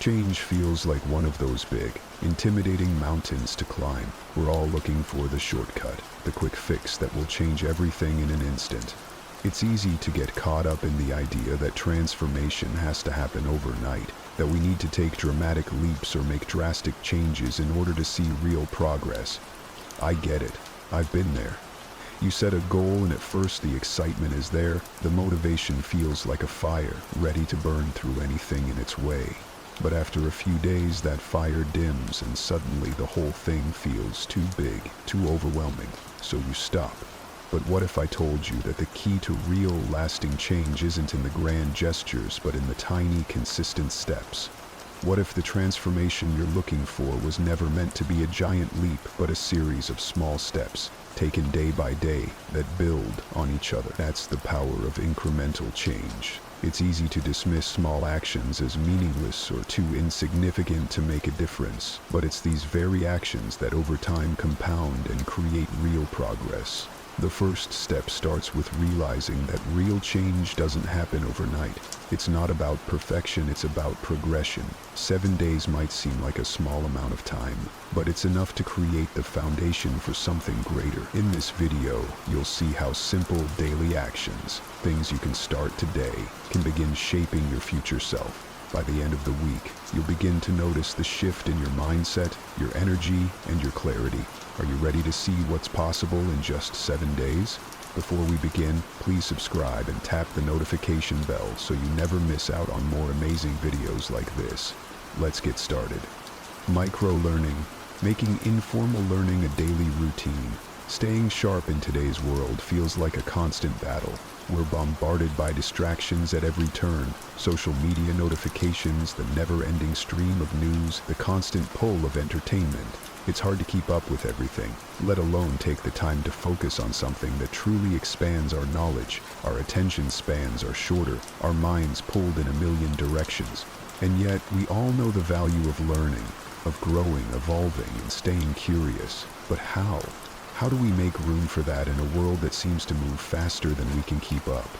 Change feels like one of those big, intimidating mountains to climb. We're all looking for the shortcut, the quick fix that will change everything in an instant. It's easy to get caught up in the idea that transformation has to happen overnight, that we need to take dramatic leaps or make drastic changes in order to see real progress. I get it. I've been there. You set a goal and at first the excitement is there, the motivation feels like a fire, ready to burn through anything in its way. But after a few days that fire dims and suddenly the whole thing feels too big, too overwhelming, so you stop. But what if I told you that the key to real, lasting change isn't in the grand gestures, but in the tiny, consistent steps? What if the transformation you're looking for was never meant to be a giant leap, but a series of small steps, taken day by day, that build on each other? That's the power of incremental change. It's easy to dismiss small actions as meaningless or too insignificant to make a difference, but it's these very actions that over time compound and create real progress. The first step starts with realizing that real change doesn't happen overnight. It's not about perfection, it's about progression. 7 days might seem like a small amount of time, but it's enough to create the foundation for something greater. In this video, you'll see how simple daily actions, things you can start today, can begin shaping your future self. By the end of the week, you'll begin to notice the shift in your mindset, your energy, and your clarity. Are you ready to see what's possible in just 7 days? Before we begin, please subscribe and tap the notification bell so you never miss out on more amazing videos like this. Let's get started. Micro-learning, making informal learning a daily routine. Staying sharp in today's world feels like a constant battle. We're bombarded by distractions at every turn, social media notifications, the never-ending stream of news, the constant pull of entertainment. It's hard to keep up with everything, let alone take the time to focus on something that truly expands our knowledge. Our attention spans are shorter, our minds pulled in a million directions. And yet, we all know the value of learning, of growing, evolving, and staying curious. But how? How do we make room for that in a world that seems to move faster than we can keep up?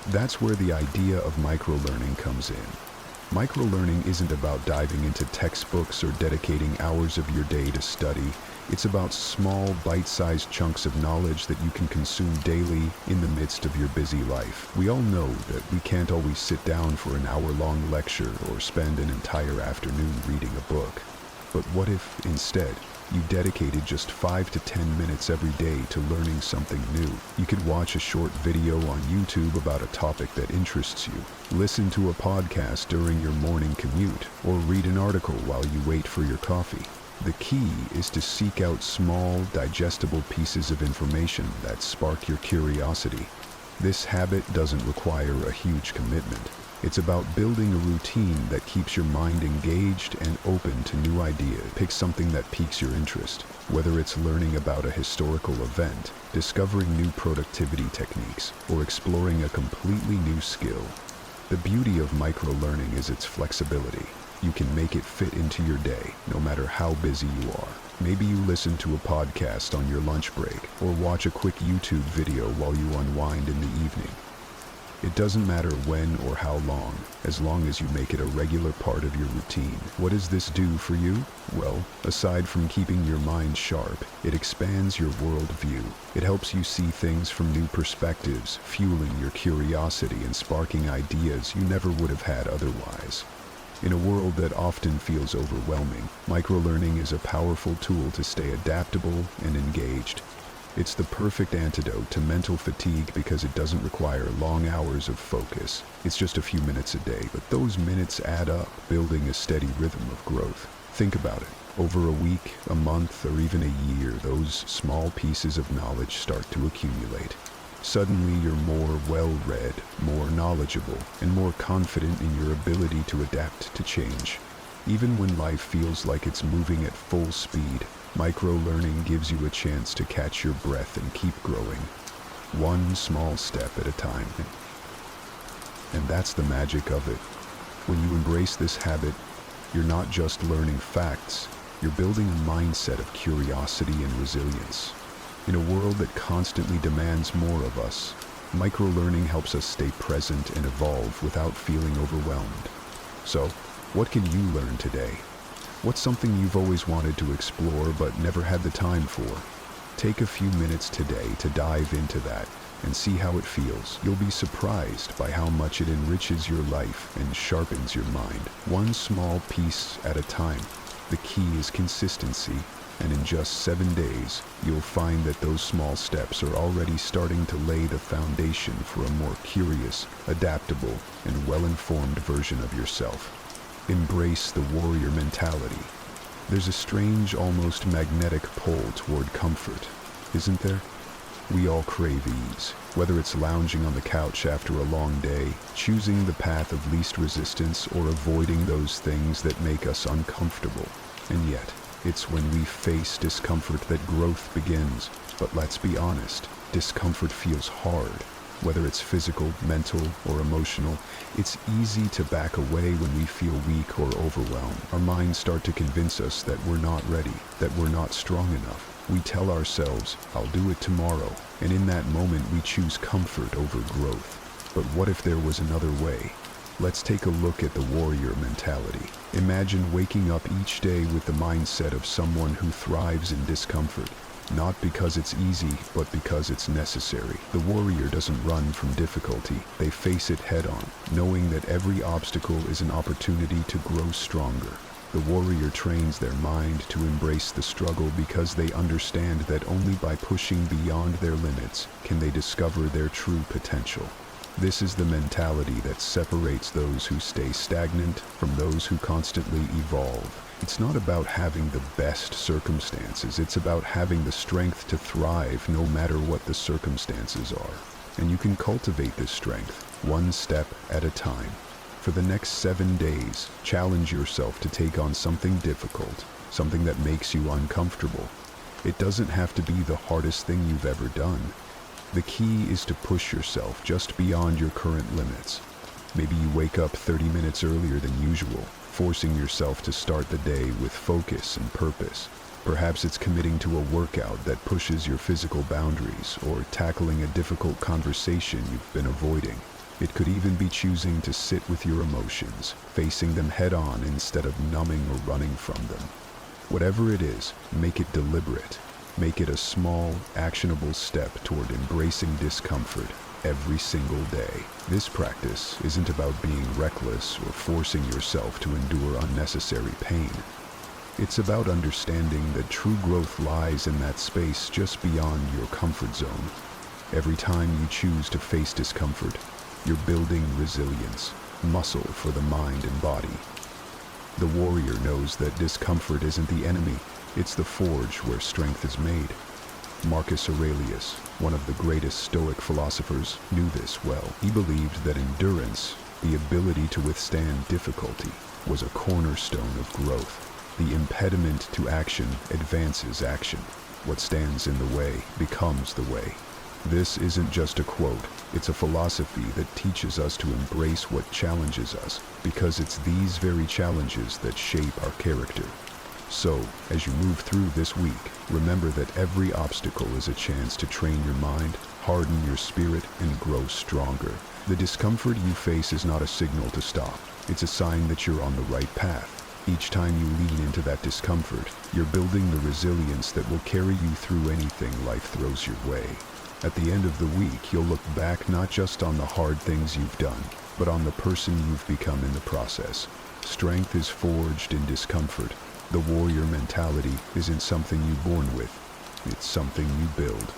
That's where the idea of micro-learning comes in. Micro-learning isn't about diving into textbooks or dedicating hours of your day to study. It's about small, bite-sized chunks of knowledge that you can consume daily in the midst of your busy life. We all know that we can't always sit down for an hour-long lecture or spend an entire afternoon reading a book. But what if, instead, you dedicated just 5 to 10 minutes every day to learning something new? You could watch a short video on YouTube about a topic that interests you, listen to a podcast during your morning commute, or read an article while you wait for your coffee. The key is to seek out small, digestible pieces of information that spark your curiosity. This habit doesn't require a huge commitment. It's about building a routine that keeps your mind engaged and open to new ideas. Pick something that piques your interest, whether it's learning about a historical event, discovering new productivity techniques, or exploring a completely new skill. The beauty of micro-learning is its flexibility. You can make it fit into your day, no matter how busy you are. Maybe you listen to a podcast on your lunch break, or watch a quick YouTube video while you unwind in the evening. It doesn't matter when or how long as you make it a regular part of your routine. What does this do for you? Well, aside from keeping your mind sharp, it expands your worldview. It helps you see things from new perspectives, fueling your curiosity and sparking ideas you never would have had otherwise. In a world that often feels overwhelming, micro-learning is a powerful tool to stay adaptable and engaged. It's the perfect antidote to mental fatigue because it doesn't require long hours of focus. It's just a few minutes a day, but those minutes add up, building a steady rhythm of growth. Think about it. Over a week, a month, or even a year, those small pieces of knowledge start to accumulate. Suddenly you're more well-read, more knowledgeable, and more confident in your ability to adapt to change. Even when life feels like it's moving at full speed, micro-learning gives you a chance to catch your breath and keep growing, one small step at a time. And that's the magic of it. When you embrace this habit, you're not just learning facts, you're building a mindset of curiosity and resilience. In a world that constantly demands more of us, micro-learning helps us stay present and evolve without feeling overwhelmed. So, What can you learn today? What's something you've always wanted to explore but never had the time for? Take a few minutes today to dive into that and see how it feels. You'll be surprised by how much it enriches your life and sharpens your mind. One small piece at a time. The key is consistency, and in just 7 days, you'll find that those small steps are already starting to lay the foundation for a more curious, adaptable, and well-informed version of yourself. Embrace the warrior mentality. There's a strange, almost magnetic pull toward comfort, isn't there? We all crave ease, whether it's lounging on the couch after a long day, choosing the path of least resistance, or avoiding those things that make us uncomfortable. And yet, it's when we face discomfort that growth begins. But let's be honest, discomfort feels hard. Whether it's physical, mental, or emotional, it's easy to back away when we feel weak or overwhelmed. Our minds start to convince us that we're not ready, that we're not strong enough. We tell ourselves, I'll do it tomorrow, and in that moment we choose comfort over growth. But what if there was another way? Let's take a look at the warrior mentality. Imagine waking up each day with the mindset of someone who thrives in discomfort. Not because it's easy, but because it's necessary. The warrior doesn't run from difficulty. They face it head-on, knowing that every obstacle is an opportunity to grow stronger. The warrior trains their mind to embrace the struggle because they understand that only by pushing beyond their limits can they discover their true potential. This is the mentality that separates those who stay stagnant from those who constantly evolve. It's not about having the best circumstances, it's about having the strength to thrive no matter what the circumstances are. And you can cultivate this strength, one step at a time. For the next 7 days, challenge yourself to take on something difficult, something that makes you uncomfortable. It doesn't have to be the hardest thing you've ever done. The key is to push yourself just beyond your current limits. Maybe you wake up 30 minutes earlier than usual, forcing yourself to start the day with focus and purpose. Perhaps it's committing to a workout that pushes your physical boundaries, or tackling a difficult conversation you've been avoiding. It could even be choosing to sit with your emotions, facing them head-on instead of numbing or running from them. Whatever it is, make it deliberate. Make it a small, actionable step toward embracing discomfort every single day. This practice isn't about being reckless or forcing yourself to endure unnecessary pain. It's about understanding that true growth lies in that space just beyond your comfort zone. Every time you choose to face discomfort, you're building resilience, muscle for the mind and body. The warrior knows that discomfort isn't the enemy, it's the forge where strength is made. Marcus Aurelius, one of the greatest Stoic philosophers, knew this well. He believed that endurance, the ability to withstand difficulty, was a cornerstone of growth. The impediment to action advances action. What stands in the way becomes the way. This isn't just a quote, it's a philosophy that teaches us to embrace what challenges us, because it's these very challenges that shape our character. So, as you move through this week, remember that every obstacle is a chance to train your mind, harden your spirit, and grow stronger. The discomfort you face is not a signal to stop. It's a sign that you're on the right path. Each time you lean into that discomfort, you're building the resilience that will carry you through anything life throws your way. At the end of the week, you'll look back not just on the hard things you've done, but on the person you've become in the process. Strength is forged in discomfort. The warrior mentality isn't something you're born with. It's something you build,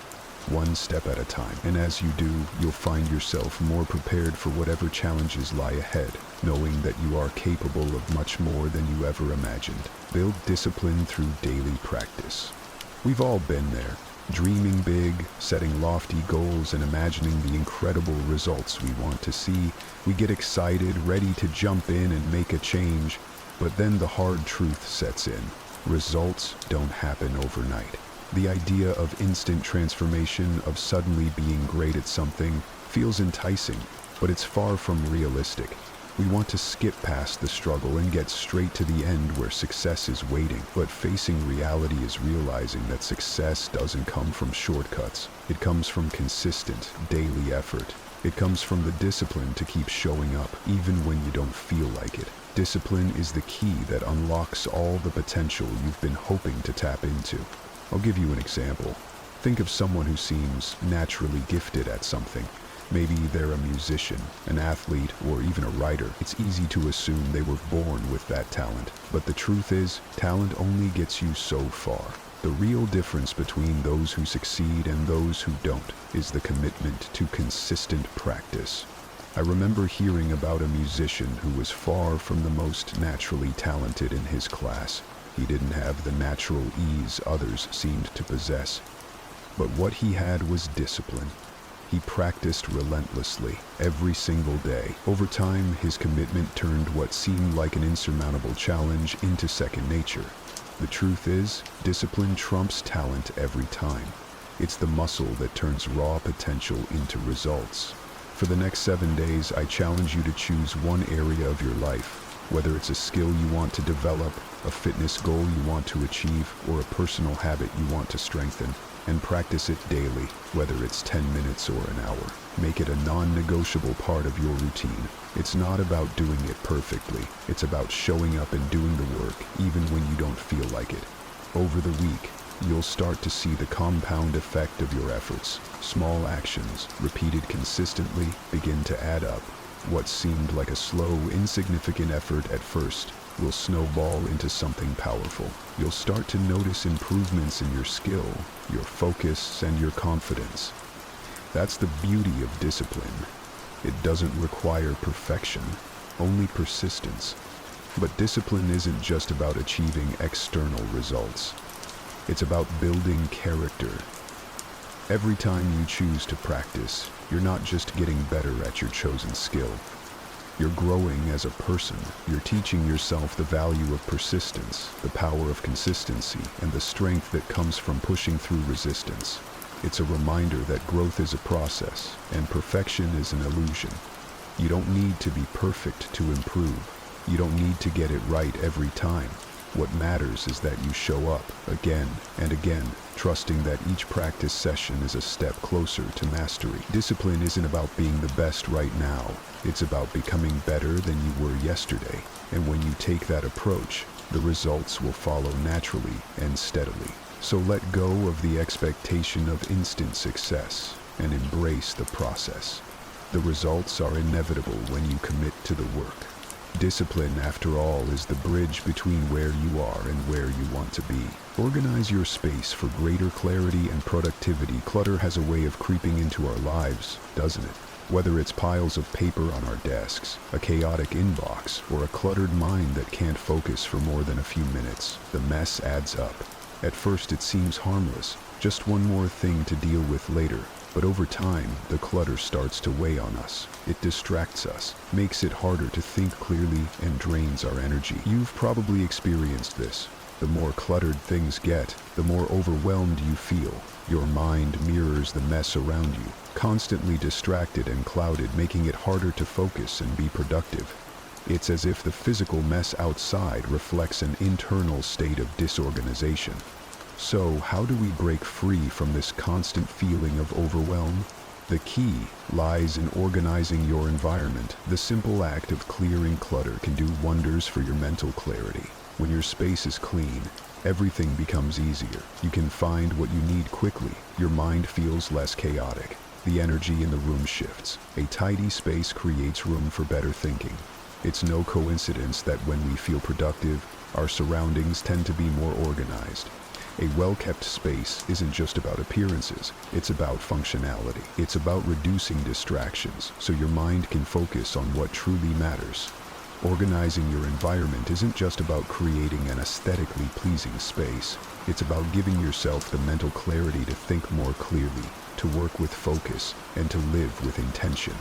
one step at a time. And as you do, you'll find yourself more prepared for whatever challenges lie ahead, knowing that you are capable of much more than you ever imagined. Build discipline through daily practice. We've all been there, dreaming big, setting lofty goals, and imagining the incredible results we want to see. We get excited, ready to jump in and make a change. But then the hard truth sets in. Results don't happen overnight. The idea of instant transformation, of suddenly being great at something, feels enticing, but it's far from realistic. We want to skip past the struggle and get straight to the end where success is waiting. But facing reality is realizing that success doesn't come from shortcuts. It comes from consistent, daily effort. It comes from the discipline to keep showing up, even when you don't feel like it. Discipline is the key that unlocks all the potential you've been hoping to tap into. I'll give you an example. Think of someone who seems naturally gifted at something. Maybe they're a musician, an athlete, or even a writer. It's easy to assume they were born with that talent. But the truth is, talent only gets you so far. The real difference between those who succeed and those who don't is the commitment to consistent practice. I remember hearing about a musician who was far from the most naturally talented in his class. He didn't have the natural ease others seemed to possess. But what he had was discipline. He practiced relentlessly, every single day. Over time, his commitment turned what seemed like an insurmountable challenge into second nature. The truth is, discipline trumps talent every time. It's the muscle that turns raw potential into results. For the next 7 days, I challenge you to choose one area of your life, whether it's a skill you want to develop, a fitness goal you want to achieve, or a personal habit you want to strengthen, and practice it daily, whether it's 10 minutes or an hour. Make it a non-negotiable part of your routine. It's not about doing it perfectly. It's about showing up and doing the work, even when you don't feel like it. Over the week, you'll start to see the compound effect of your efforts. Small actions, repeated consistently, begin to add up. What seemed like a slow, insignificant effort at first will snowball into something powerful. You'll start to notice improvements in your skill, your focus, and your confidence. That's the beauty of discipline. It doesn't require perfection, only persistence. But discipline isn't just about achieving external results. It's about building character. Every time you choose to practice, you're not just getting better at your chosen skill. You're growing as a person. You're teaching yourself the value of persistence, the power of consistency, and the strength that comes from pushing through resistance. It's a reminder that growth is a process, and perfection is an illusion. You don't need to be perfect to improve. You don't need to get it right every time. What matters is that you show up again and again, trusting that each practice session is a step closer to mastery. Discipline isn't about being the best right now. It's about becoming better than you were yesterday. And when you take that approach, the results will follow naturally and steadily. So let go of the expectation of instant success and embrace the process. The results are inevitable when you commit to the work. Discipline, after all, is the bridge between where you are and where you want to be. Organize your space for greater clarity and productivity. Clutter has a way of creeping into our lives, doesn't it? Whether it's piles of paper on our desks, a chaotic inbox, or a cluttered mind that can't focus for more than a few minutes, the mess adds up. At first it seems harmless, just one more thing to deal with later. But over time, the clutter starts to weigh on us. It distracts us, makes it harder to think clearly, and drains our energy. You've probably experienced this. The more cluttered things get, the more overwhelmed you feel. Your mind mirrors the mess around you, constantly distracted and clouded, making it harder to focus and be productive. It's as if the physical mess outside reflects an internal state of disorganization. So, how do we break free from this constant feeling of overwhelm? The key lies in organizing your environment. The simple act of clearing clutter can do wonders for your mental clarity. When your space is clean, everything becomes easier. You can find what you need quickly. Your mind feels less chaotic. The energy in the room shifts. A tidy space creates room for better thinking. It's no coincidence that when we feel productive, our surroundings tend to be more organized. A well-kept space isn't just about appearances, it's about functionality. It's about reducing distractions so your mind can focus on what truly matters. Organizing your environment isn't just about creating an aesthetically pleasing space. It's about giving yourself the mental clarity to think more clearly, to work with focus, and to live with intention.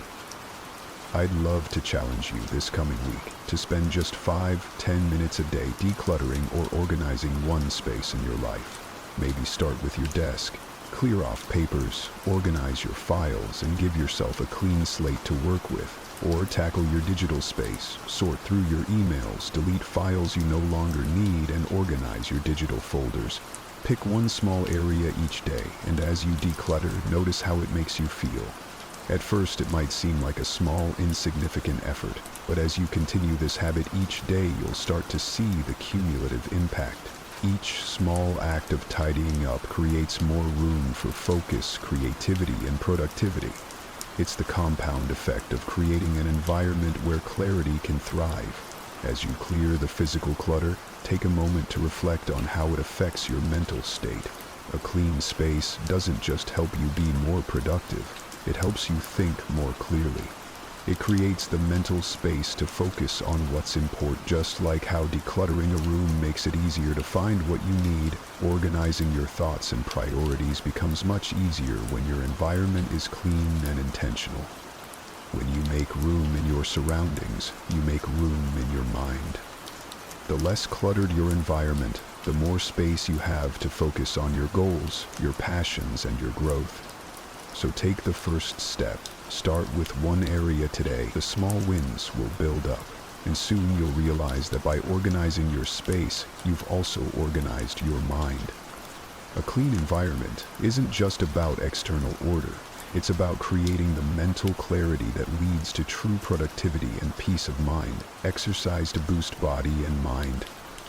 I'd love to challenge you this coming week to spend just 5-10 minutes a day decluttering or organizing one space in your life. Maybe start with your desk. Clear off papers, organize your files, and give yourself a clean slate to work with. Or tackle your digital space, sort through your emails, delete files you no longer need, and organize your digital folders. Pick one small area each day, and as you declutter, notice how it makes you feel. At first, it might seem like a small, insignificant effort, but as you continue this habit each day, you'll start to see the cumulative impact. Each small act of tidying up creates more room for focus, creativity, and productivity. It's the compound effect of creating an environment where clarity can thrive. As you clear the physical clutter, take a moment to reflect on how it affects your mental state. A clean space doesn't just help you be more productive, it helps you think more clearly. It creates the mental space to focus on what's important. Just like how decluttering a room makes it easier to find what you need, organizing your thoughts and priorities becomes much easier when your environment is clean and intentional. When you make room in your surroundings, you make room in your mind. The less cluttered your environment, the more space you have to focus on your goals, your passions, and your growth. So take the first step. Start with one area today. The small wins will build up, and soon you'll realize that by organizing your space, you've also organized your mind. A clean environment isn't just about external order. It's about creating the mental clarity that leads to true productivity and peace of mind. Exercise to boost body and mind.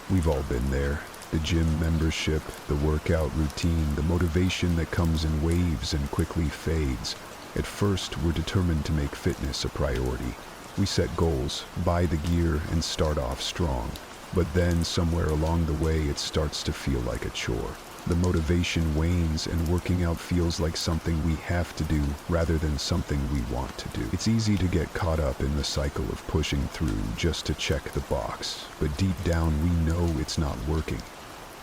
We've all been there. The gym membership, the workout routine, the motivation that comes in waves and quickly fades. At first, we're determined to make fitness a priority. We set goals, buy the gear, and start off strong. But then, somewhere along the way, it starts to feel like a chore. The motivation wanes and working out feels like something we have to do rather than something we want to do. It's easy to get caught up in the cycle of pushing through just to check the box, but deep down we know it's not working.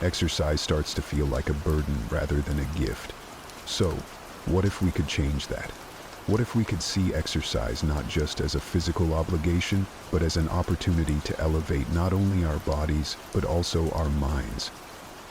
Exercise starts to feel like a burden rather than a gift. So, what if we could change that? What if we could see exercise not just as a physical obligation, but as an opportunity to elevate not only our bodies, but also our minds?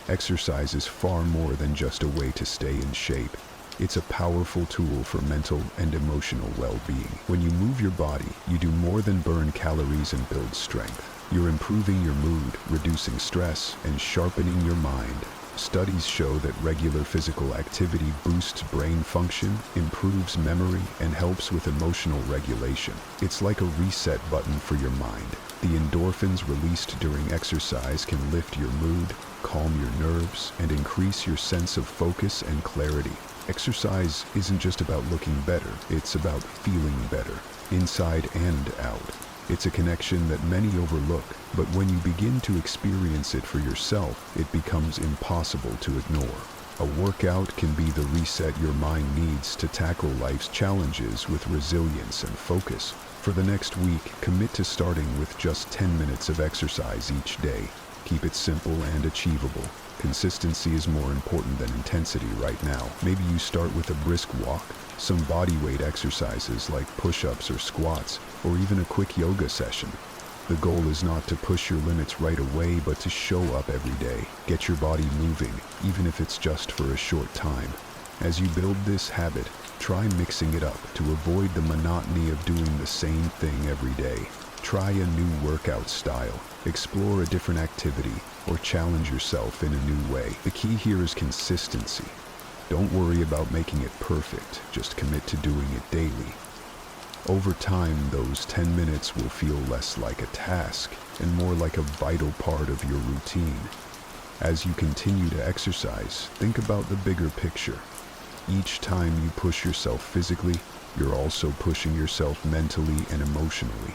Exercise is far more than just a way to stay in shape. It's a powerful tool for mental and emotional well-being. When you move your body, you do more than burn calories and build strength. You're improving your mood, reducing stress, and sharpening your mind. Studies show that regular physical activity boosts brain function, improves memory, and helps with emotional regulation. It's like a reset button for your mind. The endorphins released during exercise can lift your mood, calm your nerves, and increase your sense of focus and clarity. Exercise isn't just about looking better, it's about feeling better, inside and out. It's a connection that many overlook, but when you begin to experience it for yourself, it becomes impossible to ignore. A workout can be the reset your mind needs to tackle life's challenges with resilience and focus. For the next week, commit to starting with just 10 minutes of exercise each day. Keep it simple and achievable. Consistency is more important than intensity right now. Maybe you start with a brisk walk, some bodyweight exercises like push-ups or squats, or even a quick yoga session. The goal is not to push your limits right away, but to show up every day. Get your body moving, even if it's just for a short time. As you build this habit, try mixing it up to avoid the monotony of doing the same thing every day. Try a new workout style, explore a different activity, or challenge yourself in a new way. The key here is consistency. Don't worry about making it perfect, just commit to doing it daily. Over time, those 10 minutes will feel less like a task and more like a vital part of your routine. As you continue to exercise, think about the bigger picture. Each time you push yourself physically, you're also pushing yourself mentally and emotionally.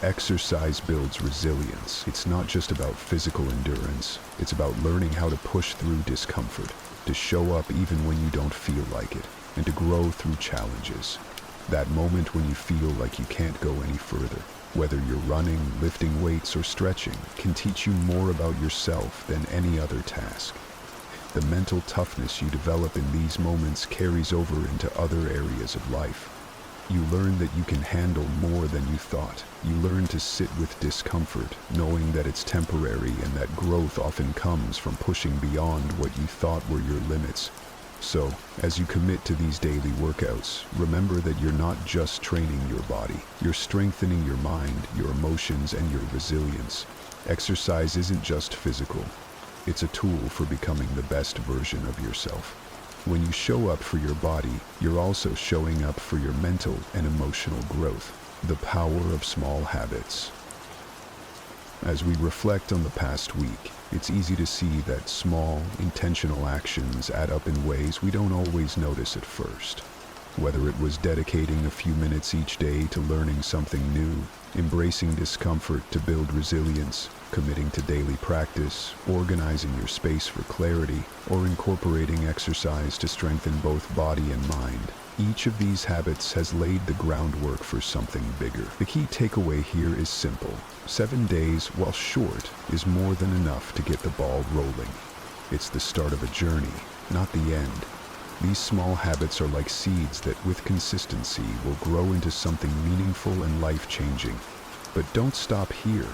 Exercise builds resilience. It's not just about physical endurance. It's about learning how to push through discomfort, to show up even when you don't feel like it, and to grow through challenges. That moment when you feel like you can't go any further, whether you're running, lifting weights, or stretching, can teach you more about yourself than any other task. The mental toughness you develop in these moments carries over into other areas of life. You learn that you can handle more than you thought. You learn to sit with discomfort, knowing that it's temporary and that growth often comes from pushing beyond what you thought were your limits. So, as you commit to these daily workouts, remember that you're not just training your body. You're strengthening your mind, your emotions, and your resilience. Exercise isn't just physical. It's a tool for becoming the best version of yourself. When you show up for your body, you're also showing up for your mental and emotional growth. The power of small habits. As we reflect on the past week, it's easy to see that small, intentional actions add up in ways we don't always notice at first. Whether it was dedicating a few minutes each day to learning something new, embracing discomfort to build resilience, committing to daily practice, organizing your space for clarity, or incorporating exercise to strengthen both body and mind, each of these habits has laid the groundwork for something bigger. The key takeaway here is simple. 7 days, while short, is more than enough to get the ball rolling. It's the start of a journey, not the end. These small habits are like seeds that, with consistency, will grow into something meaningful and life-changing. But don't stop here.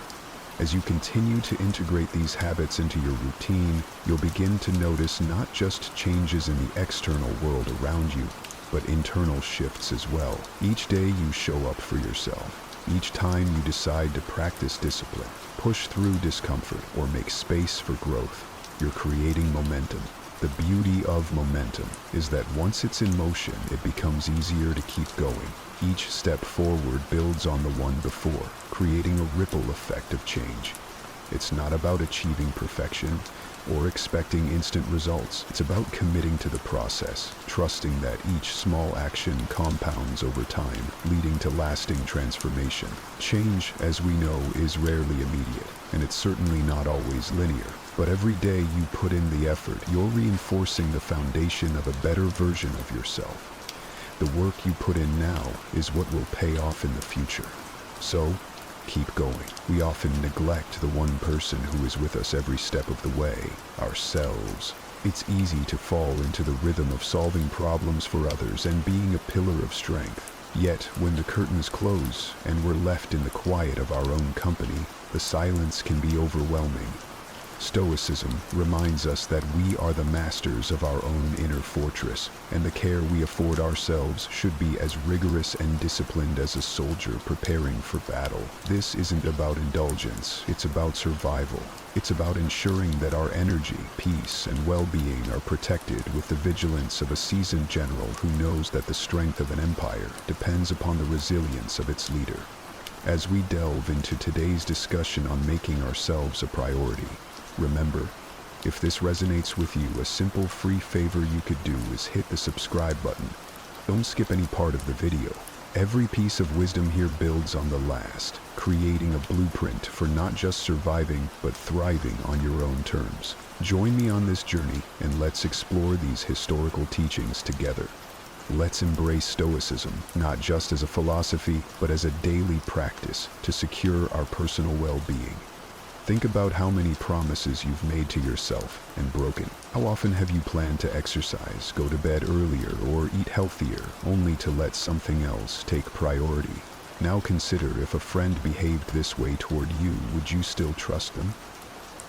As you continue to integrate these habits into your routine, you'll begin to notice not just changes in the external world around you, but internal shifts as well. Each day you show up for yourself. Each time you decide to practice discipline, push through discomfort, or make space for growth, you're creating momentum. The beauty of momentum is that once it's in motion, it becomes easier to keep going. Each step forward builds on the one before, creating a ripple effect of change. It's not about achieving perfection or expecting instant results. It's about committing to the process, trusting that each small action compounds over time, leading to lasting transformation. Change, as we know, is rarely immediate, and it's certainly not always linear. But every day you put in the effort, you're reinforcing the foundation of a better version of yourself. The work you put in now is what will pay off in the future. So, keep going. We often neglect the one person who is with us every step of the way, ourselves. It's easy to fall into the rhythm of solving problems for others and being a pillar of strength. Yet, when the curtains close and we're left in the quiet of our own company, the silence can be overwhelming. Stoicism reminds us that we are the masters of our own inner fortress, and the care we afford ourselves should be as rigorous and disciplined as a soldier preparing for battle. This isn't about indulgence, it's about survival. It's about ensuring that our energy, peace, and well-being are protected with the vigilance of a seasoned general who knows that the strength of an empire depends upon the resilience of its leader. As we delve into today's discussion on making ourselves a priority, remember, if this resonates with you, a simple free favor you could do is hit the subscribe button. Don't skip any part of the video. Every piece of wisdom here builds on the last, creating a blueprint for not just surviving, but thriving on your own terms. Join me on this journey, and let's explore these historical teachings together. Let's embrace Stoicism, not just as a philosophy, but as a daily practice to secure our personal well-being. Think about how many promises you've made to yourself and broken. How often have you planned to exercise, go to bed earlier, or eat healthier, only to let something else take priority? Now consider, if a friend behaved this way toward you, would you still trust them?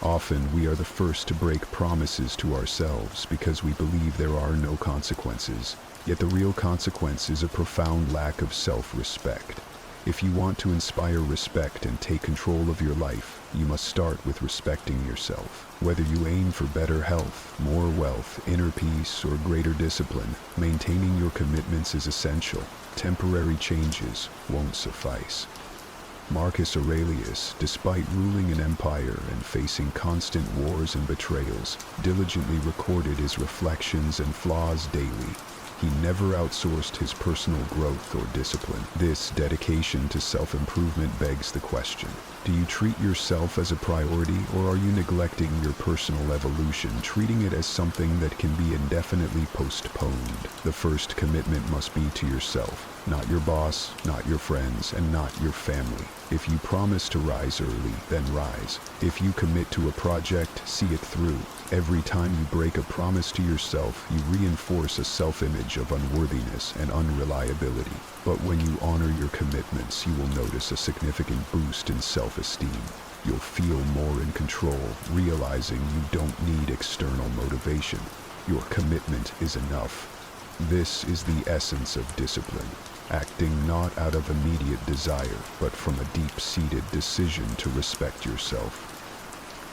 Often we are the first to break promises to ourselves because we believe there are no consequences. Yet the real consequence is a profound lack of self-respect. If you want to inspire respect and take control of your life, you must start with respecting yourself. Whether you aim for better health, more wealth, inner peace, or greater discipline, maintaining your commitments is essential. Temporary changes won't suffice. Marcus Aurelius, despite ruling an empire and facing constant wars and betrayals, diligently recorded his reflections and flaws daily. He never outsourced his personal growth or discipline. This dedication to self-improvement begs the question: do you treat yourself as a priority, or are you neglecting your personal evolution, treating it as something that can be indefinitely postponed? The first commitment must be to yourself, not your boss, not your friends, and not your family. If you promise to rise early, then rise. If you commit to a project, see it through. Every time you break a promise to yourself, you reinforce a self-image of unworthiness and unreliability. But when you honor your commitments, you will notice a significant boost in self-esteem. You'll feel more in control, realizing you don't need external motivation. Your commitment is enough. This is the essence of discipline. Acting not out of immediate desire, but from a deep-seated decision to respect yourself.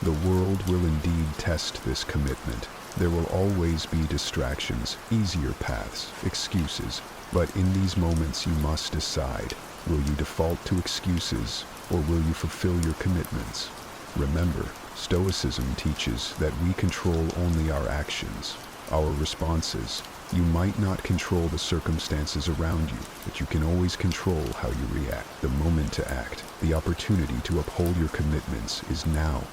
The world will indeed test this commitment. There will always be distractions, easier paths, excuses. But in these moments you must decide, will you default to excuses or will you fulfill your commitments? Remember, Stoicism teaches that we control only our actions, our responses. You might not control the circumstances around you, but you can always control how you react. The moment to act, the opportunity to uphold your commitments is now.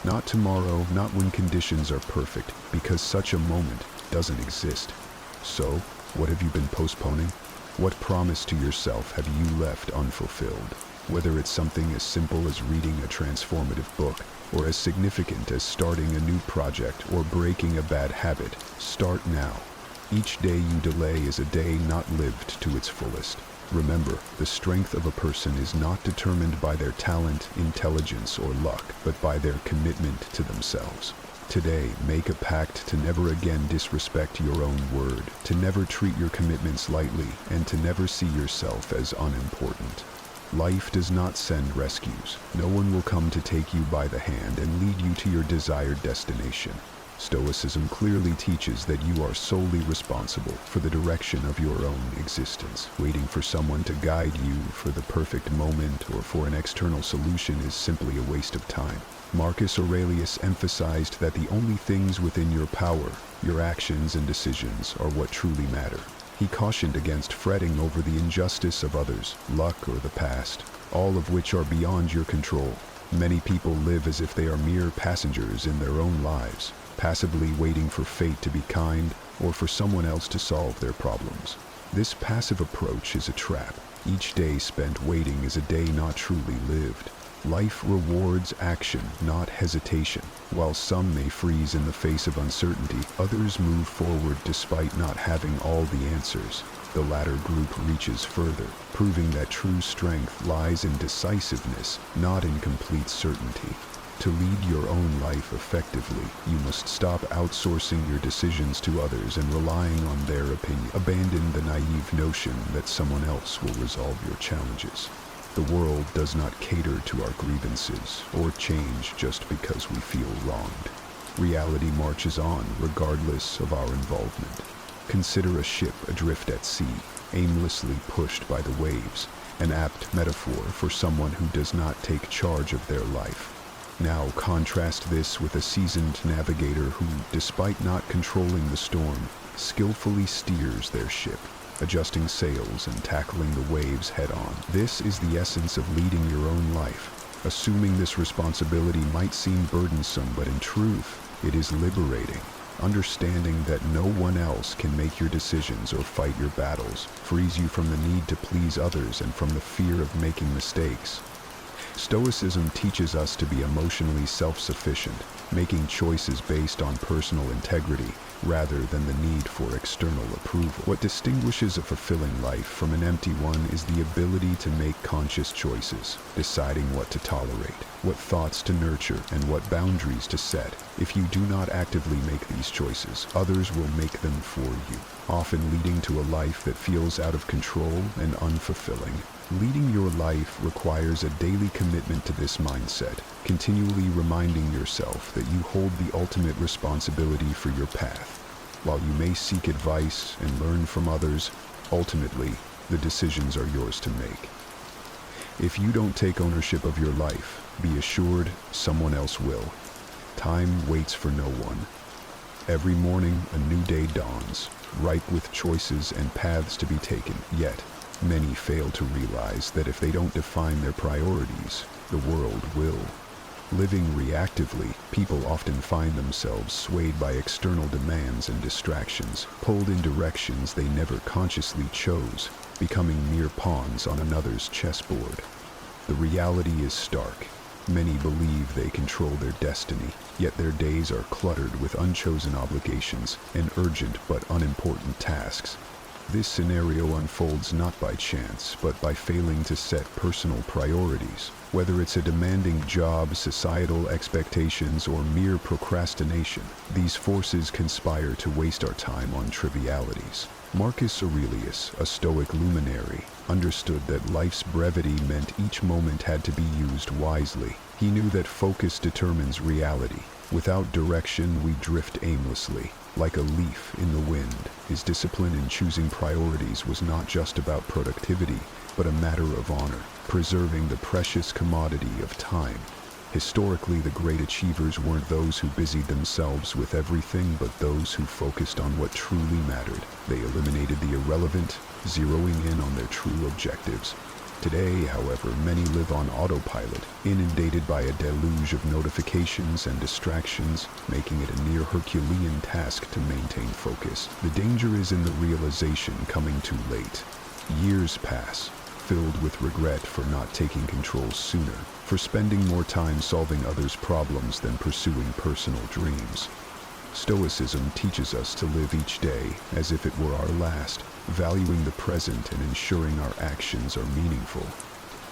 Not tomorrow, not when conditions are perfect, because such a moment doesn't exist. So, what have you been postponing? What promise to yourself have you left unfulfilled? Whether it's something as simple as reading a transformative book, or as significant as starting a new project or breaking a bad habit, start now. Each day you delay is a day not lived to its fullest. Remember, the strength of a person is not determined by their talent, intelligence, or luck, but by their commitment to themselves. Today, make a pact to never again disrespect your own word, to never treat your commitments lightly, and to never see yourself as unimportant. Life does not send rescues. No one will come to take you by the hand and lead you to your desired destination. Stoicism clearly teaches that you are solely responsible for the direction of your own existence. Waiting for someone to guide you for the perfect moment or for an external solution is simply a waste of time. Marcus Aurelius emphasized that the only things within your power, your actions and decisions, are what truly matter. He cautioned against fretting over the injustice of others, luck or the past, all of which are beyond your control. Many people live as if they are mere passengers in their own lives, passively waiting for fate to be kind or for someone else to solve their problems. This passive approach is a trap. Each day spent waiting is a day not truly lived. Life rewards action, not hesitation. While some may freeze in the face of uncertainty, others move forward despite not having all the answers. The latter group reaches further, proving that true strength lies in decisiveness, not in complete certainty. To lead your own life effectively, you must stop outsourcing your decisions to others and relying on their opinion. Abandon the naive notion that someone else will resolve your challenges. The world does not cater to our grievances or change just because we feel wronged. Reality marches on regardless of our involvement. Consider a ship adrift at sea, aimlessly pushed by the waves, an apt metaphor for someone who does not take charge of their life. Now contrast this with a seasoned navigator who, despite not controlling the storm, skillfully steers their ship, adjusting sails and tackling the waves head-on. This is the essence of leading your own life. Assuming this responsibility might seem burdensome, but in truth, it is liberating. Understanding that no one else can make your decisions or fight your battles frees you from the need to please others and from the fear of making mistakes. Stoicism teaches us to be emotionally self-sufficient, making choices based on personal integrity rather than the need for external approval. What distinguishes a fulfilling life from an empty one is the ability to make conscious choices, deciding what to tolerate, what thoughts to nurture, and what boundaries to set. If you do not actively make these choices, others will make them for you, often leading to a life that feels out of control and unfulfilling. Leading your life requires a daily commitment to this mindset, continually reminding yourself that you hold the ultimate responsibility for your path. While you may seek advice and learn from others, ultimately, the decisions are yours to make. If you don't take ownership of your life, be assured someone else will. Time waits for no one. Every morning, a new day dawns, ripe with choices and paths to be taken, yet many fail to realize that if they don't define their priorities, the world will. Living reactively, people often find themselves swayed by external demands and distractions, pulled in directions they never consciously chose, becoming mere pawns on another's chessboard. The reality is stark. Many believe they control their destiny, yet their days are cluttered with unchosen obligations and urgent but unimportant tasks. This scenario unfolds not by chance, but by failing to set personal priorities. Whether it's a demanding job, societal expectations, or mere procrastination, these forces conspire to waste our time on trivialities. Marcus Aurelius, a Stoic luminary, understood that life's brevity meant each moment had to be used wisely. He knew that focus determines reality. Without direction, we drift aimlessly, like a leaf in the wind. His discipline in choosing priorities was not just about productivity, but a matter of honor, preserving the precious commodity of time. Historically, the great achievers weren't those who busied themselves with everything, but those who focused on what truly mattered. They eliminated the irrelevant, zeroing in on their true objectives. Today, however, many live on autopilot, inundated by a deluge of notifications and distractions, making it a near Herculean task to maintain focus. The danger is in the realization coming too late. Years pass, filled with regret for not taking control sooner, for spending more time solving others' problems than pursuing personal dreams. Stoicism teaches us to live each day as if it were our last, valuing the present and ensuring our actions are meaningful.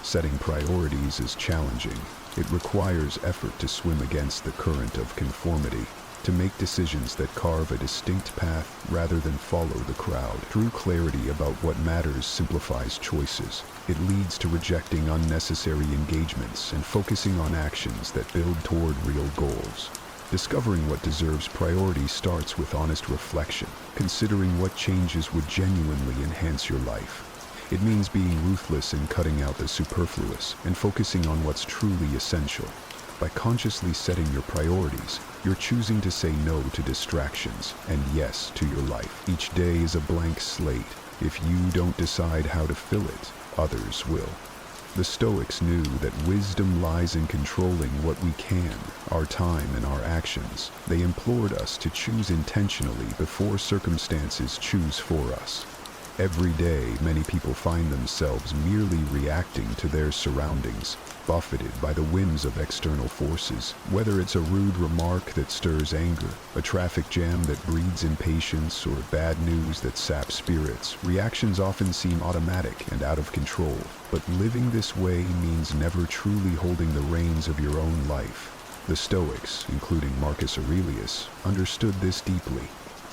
Setting priorities is challenging. It requires effort to swim against the current of conformity, to make decisions that carve a distinct path rather than follow the crowd. True clarity about what matters simplifies choices. It leads to rejecting unnecessary engagements and focusing on actions that build toward real goals. Discovering what deserves priority starts with honest reflection, considering what changes would genuinely enhance your life. It means being ruthless in cutting out the superfluous and focusing on what's truly essential. By consciously setting your priorities, you're choosing to say no to distractions and yes to your life. Each day is a blank slate. If you don't decide how to fill it, others will. The Stoics knew that wisdom lies in controlling what we can, our time and our actions. They implored us to choose intentionally before circumstances choose for us. Every day, many people find themselves merely reacting to their surroundings, buffeted by the whims of external forces. Whether it's a rude remark that stirs anger, a traffic jam that breeds impatience, or bad news that saps spirits, reactions often seem automatic and out of control. But living this way means never truly holding the reins of your own life. The Stoics, including Marcus Aurelius, understood this deeply.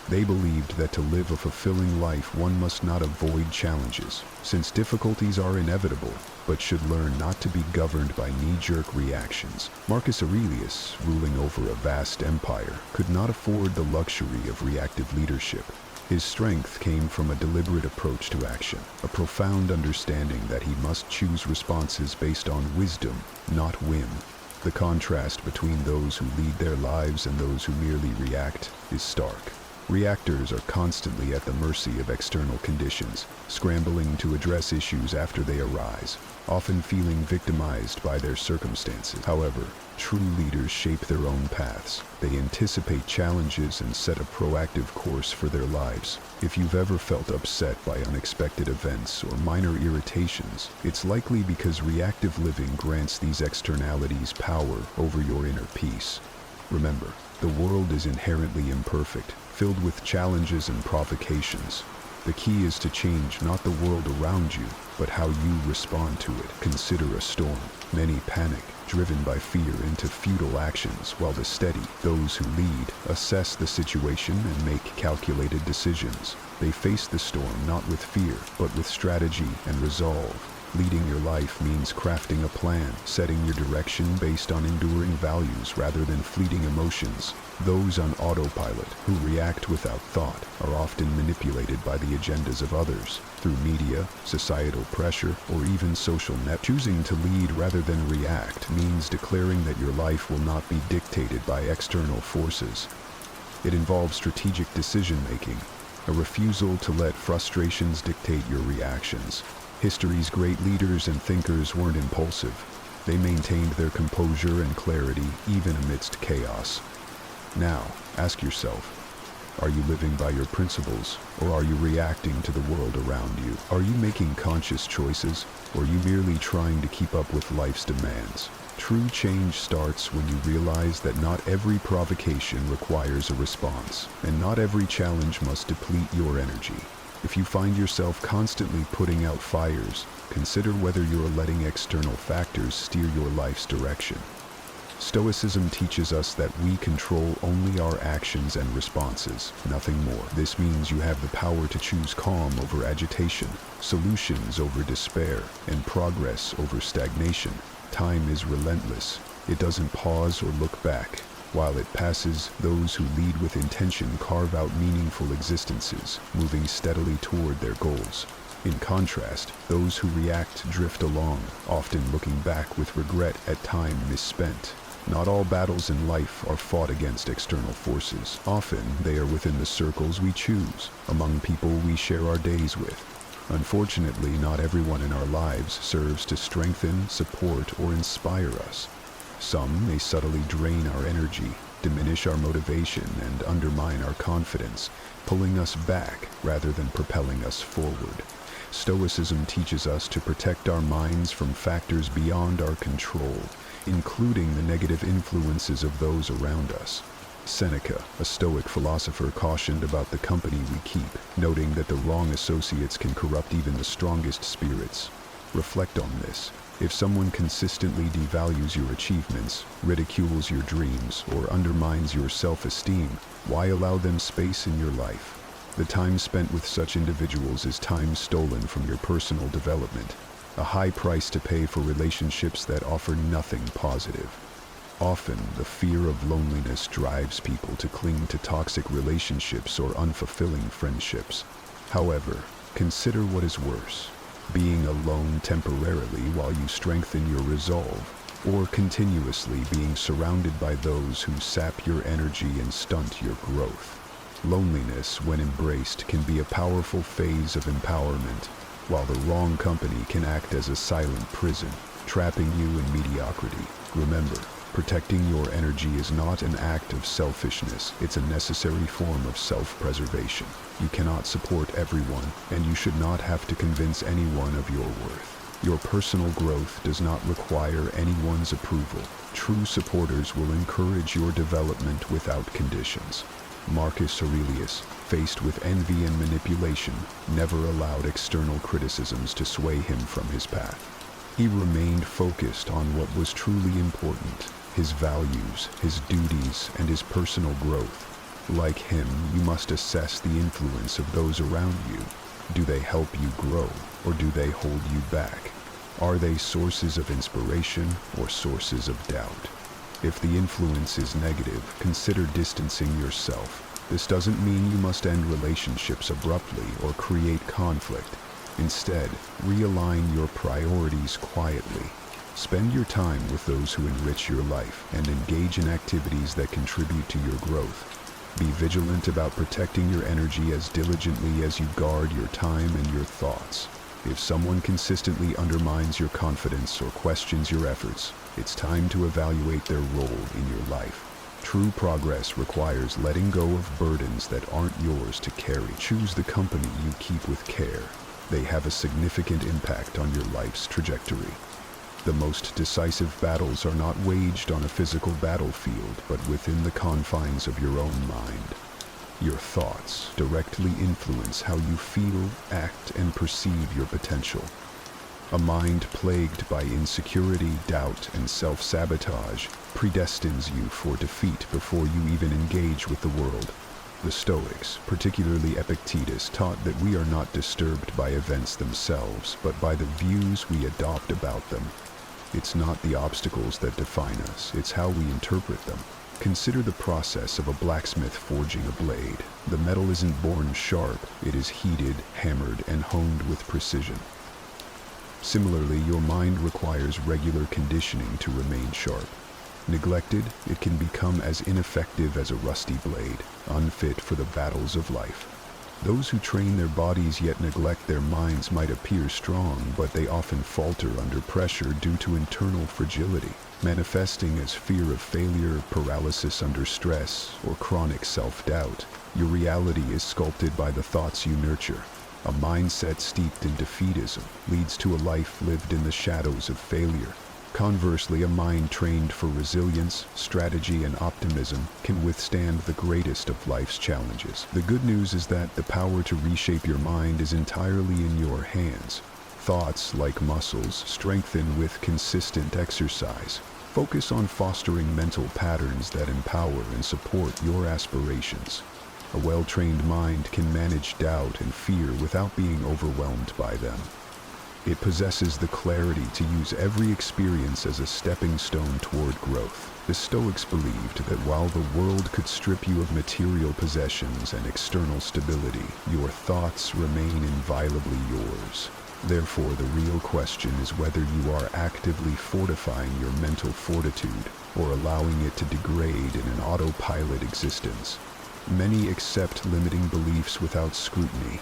They believed that to live a fulfilling life, one must not avoid challenges, since difficulties are inevitable, but should learn not to be governed by knee-jerk reactions. Marcus Aurelius, ruling over a vast empire, could not afford the luxury of reactive leadership. His strength came from a deliberate approach to action, a profound understanding that he must choose responses based on wisdom, not whim. The contrast between those who lead their lives and those who merely react is stark. Reactors are constantly at the mercy of external conditions, scrambling to address issues after they arise, often feeling victimized by their circumstances. However, true leaders shape their own paths. They anticipate challenges and set a proactive course for their lives. If you've ever felt upset by unexpected events or minor irritations, it's likely because reactive living grants these externalities power over your inner peace. Remember, the world is inherently imperfect, filled with challenges and provocations. The key is to change not the world around you, but how you respond to it. Consider a storm. Many panic, driven by fear into futile actions, while the steady, those who lead, assess the situation and make calculated decisions. They face the storm not with fear, but with strategy and resolve. Leading your life means crafting a plan, setting your direction based on enduring values rather than fleeting emotions. Those on autopilot, who react without thought, are often manipulated by the agendas of others, through media, societal pressure, or even social net. Choosing to lead rather than react means declaring that your life will not be dictated by external forces. It involves strategic decision-making, a refusal to let frustrations dictate your reactions. History's great leaders and thinkers weren't impulsive. They maintained their composure and clarity even amidst chaos. Now, ask yourself, are you living by your principles, or are you reacting to the world around you? Are you making conscious choices, or are you merely trying to keep up with life's demands? True change starts when you realize that not every provocation requires a response, and not every challenge must deplete your energy. If you find yourself constantly putting out fires, consider whether you're letting external factors steer your life's direction. Stoicism teaches us that we control only our actions and responses, nothing more. This means you have the power to choose calm over agitation, solutions over despair, and progress over stagnation. Time is relentless, It doesn't pause or look back. While it passes, those who lead with intention carve out meaningful existences, moving steadily toward their goals. In contrast, those who react drift along, often looking back with regret at time misspent. Not all battles in life are fought against external forces. Often, they are within the circles we choose, among people we share our days with. Unfortunately, not everyone in our lives serves to strengthen, support, or inspire us. Some may subtly drain our energy, diminish our motivation, and undermine our confidence, pulling us back rather than propelling us forward. Stoicism teaches us to protect our minds from factors beyond our control, including the negative influences of those around us. Seneca, a Stoic philosopher, cautioned about the company we keep, noting that the wrong associates can corrupt even the strongest spirits. Reflect on this. If someone consistently devalues your achievements, ridicules your dreams, or undermines your self-esteem, why allow them space in your life? The time spent with such individuals is time stolen from your personal development, a high price to pay for relationships that offer nothing positive. Often, the fear of loneliness drives people to cling to toxic relationships or unfulfilling friendships. However, consider what is worse: being alone temporarily while you strengthen your resolve, or continuously being surrounded by those who sap your energy and stunt your growth. Loneliness, when embraced, can be a powerful phase of empowerment, while the wrong company can act as a silent prison, trapping you in mediocrity. Remember, protecting your energy is not an act of selfishness, it's a necessary form of self-preservation. You cannot support everyone, and you should not have to convince anyone of your worth. Your personal growth does not require anyone's approval. True supporters will encourage your development without conditions. Marcus Aurelius, faced with envy and manipulation, never allowed external criticisms to sway him from his path. He remained focused on what was truly important: his values, his duties, and his personal growth. Like him, you must assess the influence of those around you. Do they help you grow, or do they hold you back? Are they sources of inspiration or sources of doubt? If the influence is negative, consider distancing yourself. This doesn't mean you must end relationships abruptly or create conflict. Instead, realign your priorities quietly. Spend your time with those who enrich your life and engage in activities that contribute to your growth. Be vigilant about protecting your energy as diligently as you guard your time and your thoughts. If someone consistently undermines your confidence or questions your efforts, it's time to evaluate their role in your life. True progress requires letting go of burdens that aren't yours to carry. Choose the company you keep with care. They have a significant impact on your life's trajectory. The most decisive battles are not waged on a physical battlefield, but within the confines of your own mind. Your thoughts directly influence how you feel, act, and perceive your potential. A mind plagued by insecurity, doubt, and self-sabotage predestines you for defeat before you even engage with the world. The Stoics, particularly Epictetus, taught that we are not disturbed by events themselves, but by the views we adopt about them. It's not the obstacles that define us, it's how we interpret them. Consider the process of a blacksmith forging a blade. The metal isn't born sharp, it is heated, hammered, and honed with precision. Similarly, your mind requires regular conditioning to remain sharp. Neglected, it can become as ineffective as a rusty blade, unfit for the battles of life. Those who train their bodies yet neglect their minds might appear strong, but they often falter under pressure due to internal fragility, manifesting as fear of failure, paralysis under stress, or chronic self-doubt. Your reality is sculpted by the thoughts you nurture. A mindset steeped in defeatism leads to a life lived in the shadows of failure. Conversely, a mind trained for resilience, strategy, and optimism can withstand the greatest of life's challenges. The good news is that the power to reshape your mind is entirely in your hands. Thoughts, like muscles, strengthen with consistent exercise. Focus on fostering mental patterns that empower and support your aspirations. A well-trained mind can manage doubt and fear without being overwhelmed by them. It possesses the clarity to use every experience as a stepping stone toward growth. The Stoics believed that while the world could strip you of material possessions and external stability, your thoughts remain inviolably yours. Therefore, the real question is whether you are actively fortifying your mental fortitude or allowing it to degrade in an autopilot existence. Many accept limiting beliefs without scrutiny.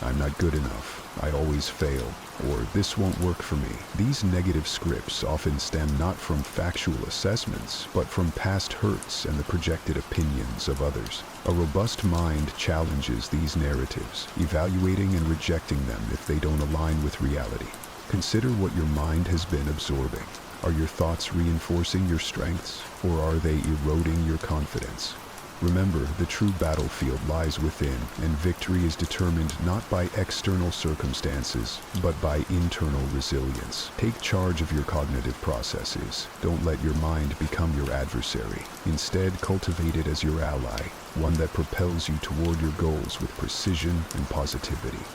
I'm not good enough, I always fail, or this won't work for me. These negative scripts often stem not from factual assessments, but from past hurts and the projected opinions of others. A robust mind challenges these narratives, evaluating and rejecting them if they don't align with reality. Consider what your mind has been absorbing. Are your thoughts reinforcing your strengths, or are they eroding your confidence? Remember, the true battlefield lies within, and victory is determined not by external circumstances, but by internal resilience. Take charge of your cognitive processes. Don't let your mind become your adversary. Instead, cultivate it as your ally, one that propels you toward your goals with precision and positivity.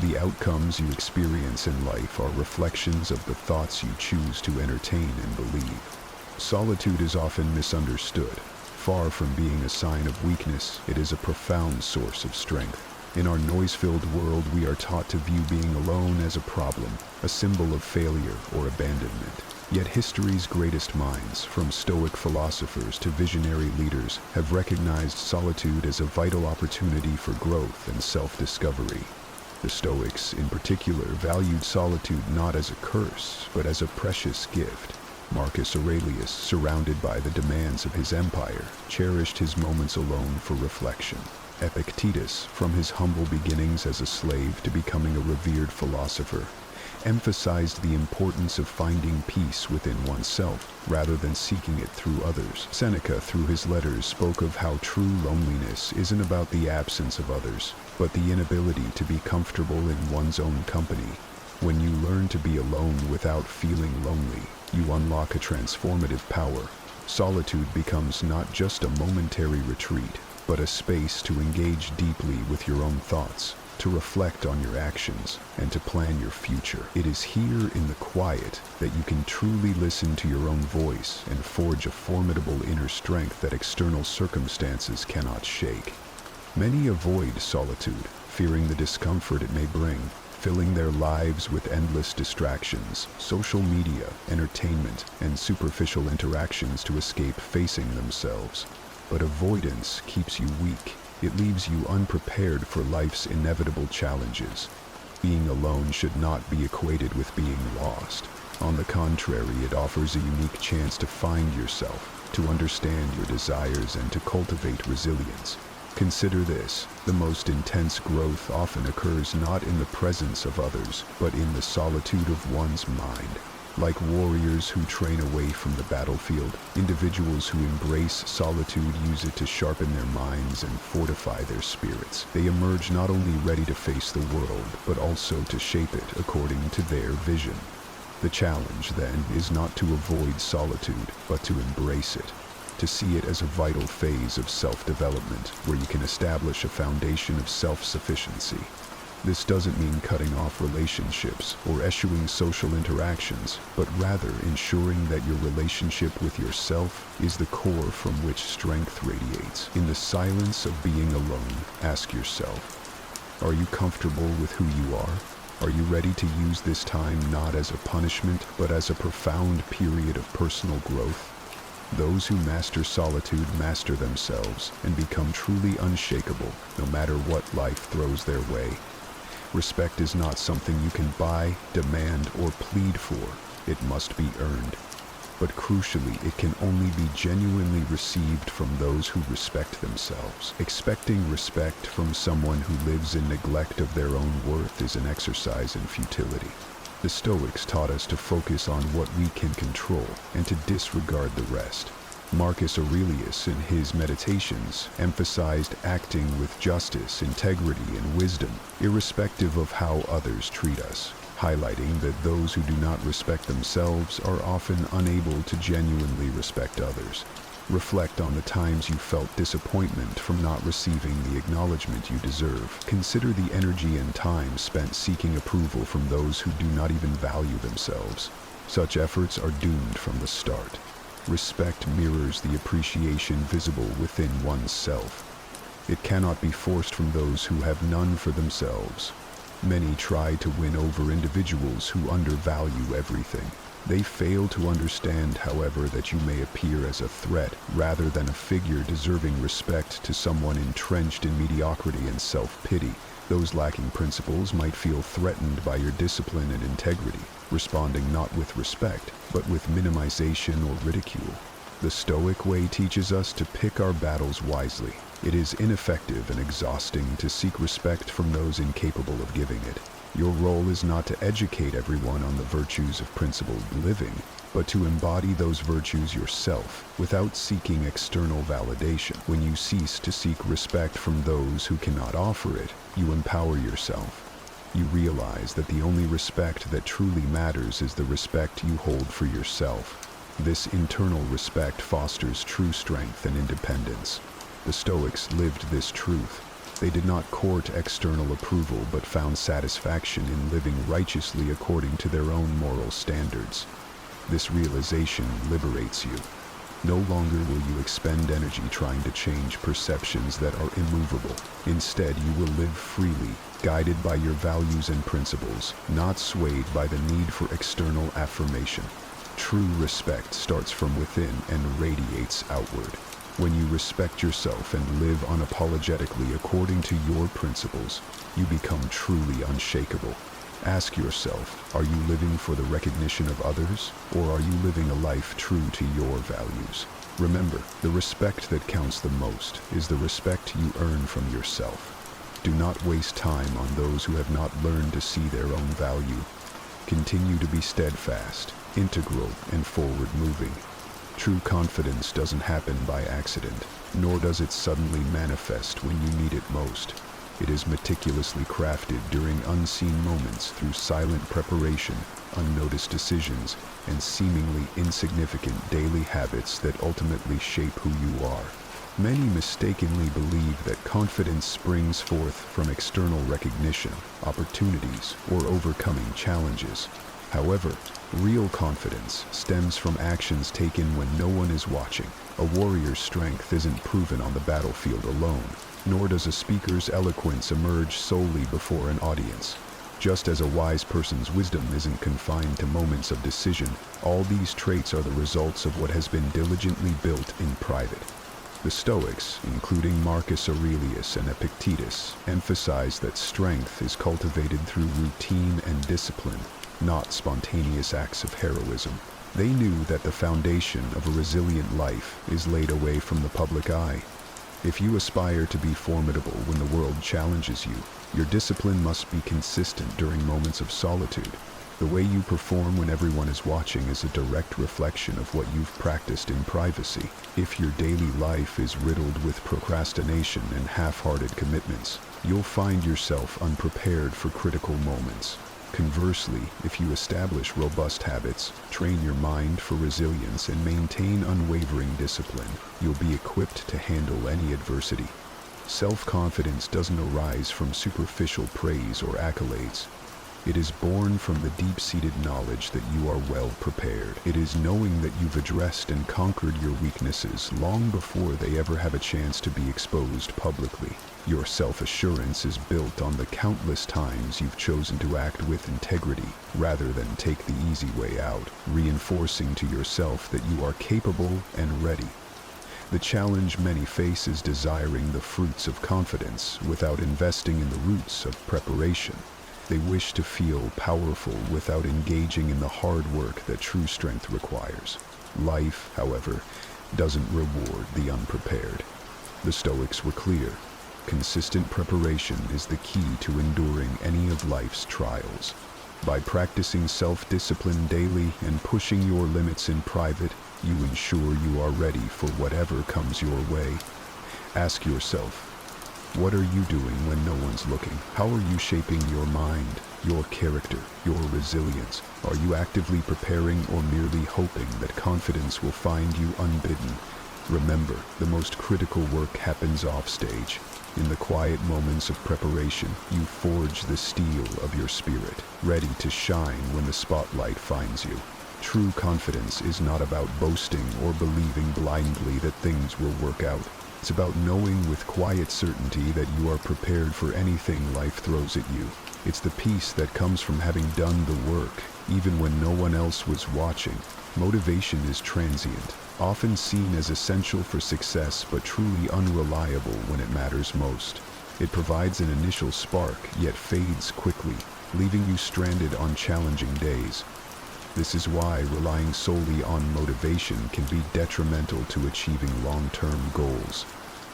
The outcomes you experience in life are reflections of the thoughts you choose to entertain and believe. Solitude is often misunderstood. Far from being a sign of weakness, it is a profound source of strength. In our noise-filled world, we are taught to view being alone as a problem, a symbol of failure or abandonment. Yet history's greatest minds, from Stoic philosophers to visionary leaders, have recognized solitude as a vital opportunity for growth and self-discovery. The Stoics, in particular, valued solitude not as a curse, but as a precious gift. Marcus Aurelius, surrounded by the demands of his empire, cherished his moments alone for reflection. Epictetus, from his humble beginnings as a slave to becoming a revered philosopher, emphasized the importance of finding peace within oneself rather than seeking it through others. Seneca, through his letters, spoke of how true loneliness isn't about the absence of others, but the inability to be comfortable in one's own company. When you learn to be alone without feeling lonely, you unlock a transformative power. Solitude becomes not just a momentary retreat, but a space to engage deeply with your own thoughts, to reflect on your actions, and to plan your future. It is here in the quiet that you can truly listen to your own voice and forge a formidable inner strength that external circumstances cannot shake. Many avoid solitude, fearing the discomfort it may bring, filling their lives with endless distractions, social media, entertainment, and superficial interactions to escape facing themselves. But avoidance keeps you weak. It leaves you unprepared for life's inevitable challenges. Being alone should not be equated with being lost. On the contrary, it offers a unique chance to find yourself, to understand your desires, and to cultivate resilience. Consider this: the most intense growth often occurs not in the presence of others, but in the solitude of one's mind. Like warriors who train away from the battlefield, individuals who embrace solitude use it to sharpen their minds and fortify their spirits. They emerge not only ready to face the world, but also to shape it according to their vision. The challenge, then, is not to avoid solitude, but to embrace it. To see it as a vital phase of self-development, where you can establish a foundation of self-sufficiency. This doesn't mean cutting off relationships or eschewing social interactions, but rather ensuring that your relationship with yourself is the core from which strength radiates. In the silence of being alone, ask yourself, are you comfortable with who you are? Are you ready to use this time not as a punishment, but as a profound period of personal growth? Those who master solitude master themselves and become truly unshakable, no matter what life throws their way. Respect is not something you can buy, demand, or plead for. It must be earned. But crucially, it can only be genuinely received from those who respect themselves. Expecting respect from someone who lives in neglect of their own worth is an exercise in futility. The Stoics taught us to focus on what we can control and to disregard the rest. Marcus Aurelius, in his Meditations, emphasized acting with justice, integrity, and wisdom, irrespective of how others treat us, highlighting that those who do not respect themselves are often unable to genuinely respect others. Reflect on the times you felt disappointment from not receiving the acknowledgement you deserve. Consider the energy and time spent seeking approval from those who do not even value themselves. Such efforts are doomed from the start. Respect mirrors the appreciation visible within one's self. It cannot be forced from those who have none for themselves. Many try to win over individuals who undervalue everything. They fail to understand, however, that you may appear as a threat rather than a figure deserving respect to someone entrenched in mediocrity and self-pity. Those lacking principles might feel threatened by your discipline and integrity, responding not with respect, but with minimization or ridicule. The Stoic way teaches us to pick our battles wisely. It is ineffective and exhausting to seek respect from those incapable of giving it. Your role is not to educate everyone on the virtues of principled living, but to embody those virtues yourself without seeking external validation. When you cease to seek respect from those who cannot offer it, you empower yourself. You realize that the only respect that truly matters is the respect you hold for yourself. This internal respect fosters true strength and independence. The Stoics lived this truth. They did not court external approval but found satisfaction in living righteously according to their own moral standards. This realization liberates you. No longer will you expend energy trying to change perceptions that are immovable. Instead, you will live freely, guided by your values and principles, not swayed by the need for external affirmation. True respect starts from within and radiates outward. When you respect yourself and live unapologetically according to your principles, you become truly unshakable. Ask yourself, are you living for the recognition of others, or are you living a life true to your values? Remember, the respect that counts the most is the respect you earn from yourself. Do not waste time on those who have not learned to see their own value. Continue to be steadfast, integral, and forward-moving. True confidence doesn't happen by accident, nor does it suddenly manifest when you need it most. It is meticulously crafted during unseen moments through silent preparation, unnoticed decisions, and seemingly insignificant daily habits that ultimately shape who you are. Many mistakenly believe that confidence springs forth from external recognition, opportunities, or overcoming challenges. However, real confidence stems from actions taken when no one is watching. A warrior's strength isn't proven on the battlefield alone, nor does a speaker's eloquence emerge solely before an audience. Just as a wise person's wisdom isn't confined to moments of decision, all these traits are the results of what has been diligently built in private. The Stoics, including Marcus Aurelius and Epictetus, emphasize that strength is cultivated through routine and discipline, not spontaneous acts of heroism. They knew that the foundation of a resilient life is laid away from the public eye. If you aspire to be formidable when the world challenges you, your discipline must be consistent during moments of solitude. The way you perform when everyone is watching is a direct reflection of what you've practiced in privacy. If your daily life is riddled with procrastination and half-hearted commitments, you'll find yourself unprepared for critical moments. Conversely, if you establish robust habits, train your mind for resilience, and maintain unwavering discipline, you'll be equipped to handle any adversity. Self-confidence doesn't arise from superficial praise or accolades. It is born from the deep-seated knowledge that you are well prepared. It is knowing that you've addressed and conquered your weaknesses long before they ever have a chance to be exposed publicly. Your self-assurance is built on the countless times you've chosen to act with integrity rather than take the easy way out, reinforcing to yourself that you are capable and ready. The challenge many face is desiring the fruits of confidence without investing in the roots of preparation. They wish to feel powerful without engaging in the hard work that true strength requires. Life, however, doesn't reward the unprepared. The Stoics were clear. Consistent preparation is the key to enduring any of life's trials. By practicing self-discipline daily and pushing your limits in private, you ensure you are ready for whatever comes your way. Ask yourself, what are you doing when no one's looking? How are you shaping your mind, your character, your resilience? Are you actively preparing or merely hoping that confidence will find you unbidden? Remember, the most critical work happens offstage. In the quiet moments of preparation, you forge the steel of your spirit, ready to shine when the spotlight finds you. True confidence is not about boasting or believing blindly that things will work out. It's about knowing with quiet certainty that you are prepared for anything life throws at you. It's the peace that comes from having done the work, even when no one else was watching. Motivation is transient, often seen as essential for success but truly unreliable when it matters most. It provides an initial spark, yet fades quickly, leaving you stranded on challenging days. This is why relying solely on motivation can be detrimental to achieving long-term goals.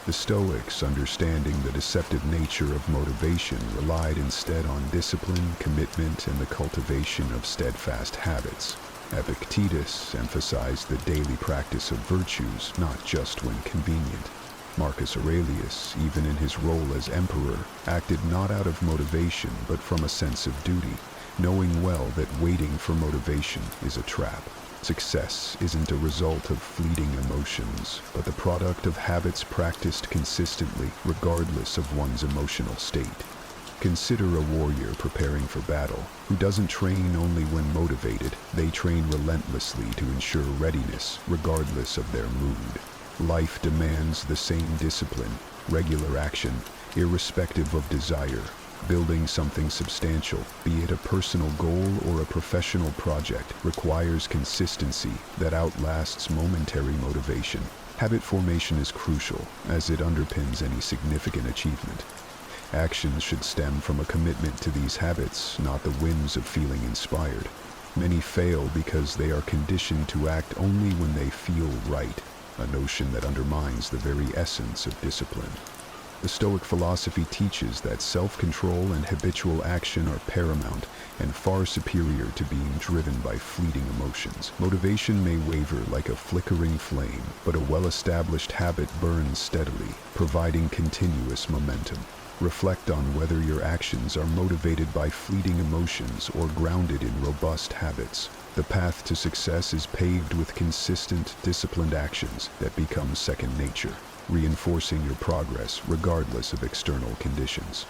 The Stoics, understanding the deceptive nature of motivation, relied instead on discipline, commitment, and the cultivation of steadfast habits. Epictetus emphasized the daily practice of virtues, not just when convenient. Marcus Aurelius, even in his role as emperor, acted not out of motivation but from a sense of duty, knowing well that waiting for motivation is a trap. Success isn't a result of fleeting emotions, but the product of habits practiced consistently, regardless of one's emotional state. Consider a warrior preparing for battle, who doesn't train only when motivated. They train relentlessly to ensure readiness, regardless of their mood. Life demands the same discipline, regular action, irrespective of desire. Building something substantial, be it a personal goal or a professional project, requires consistency that outlasts momentary motivation. Habit formation is crucial, as it underpins any significant achievement. Actions should stem from a commitment to these habits, not the whims of feeling inspired. Many fail because they are conditioned to act only when they feel right, a notion that undermines the very essence of discipline. The Stoic philosophy teaches that self-control and habitual action are paramount and far superior to being driven by fleeting emotions. Motivation may waver like a flickering flame, but a well-established habit burns steadily, providing continuous momentum. Reflect on whether your actions are motivated by fleeting emotions or grounded in robust habits. The path to success is paved with consistent, disciplined actions that become second nature, reinforcing your progress regardless of external conditions.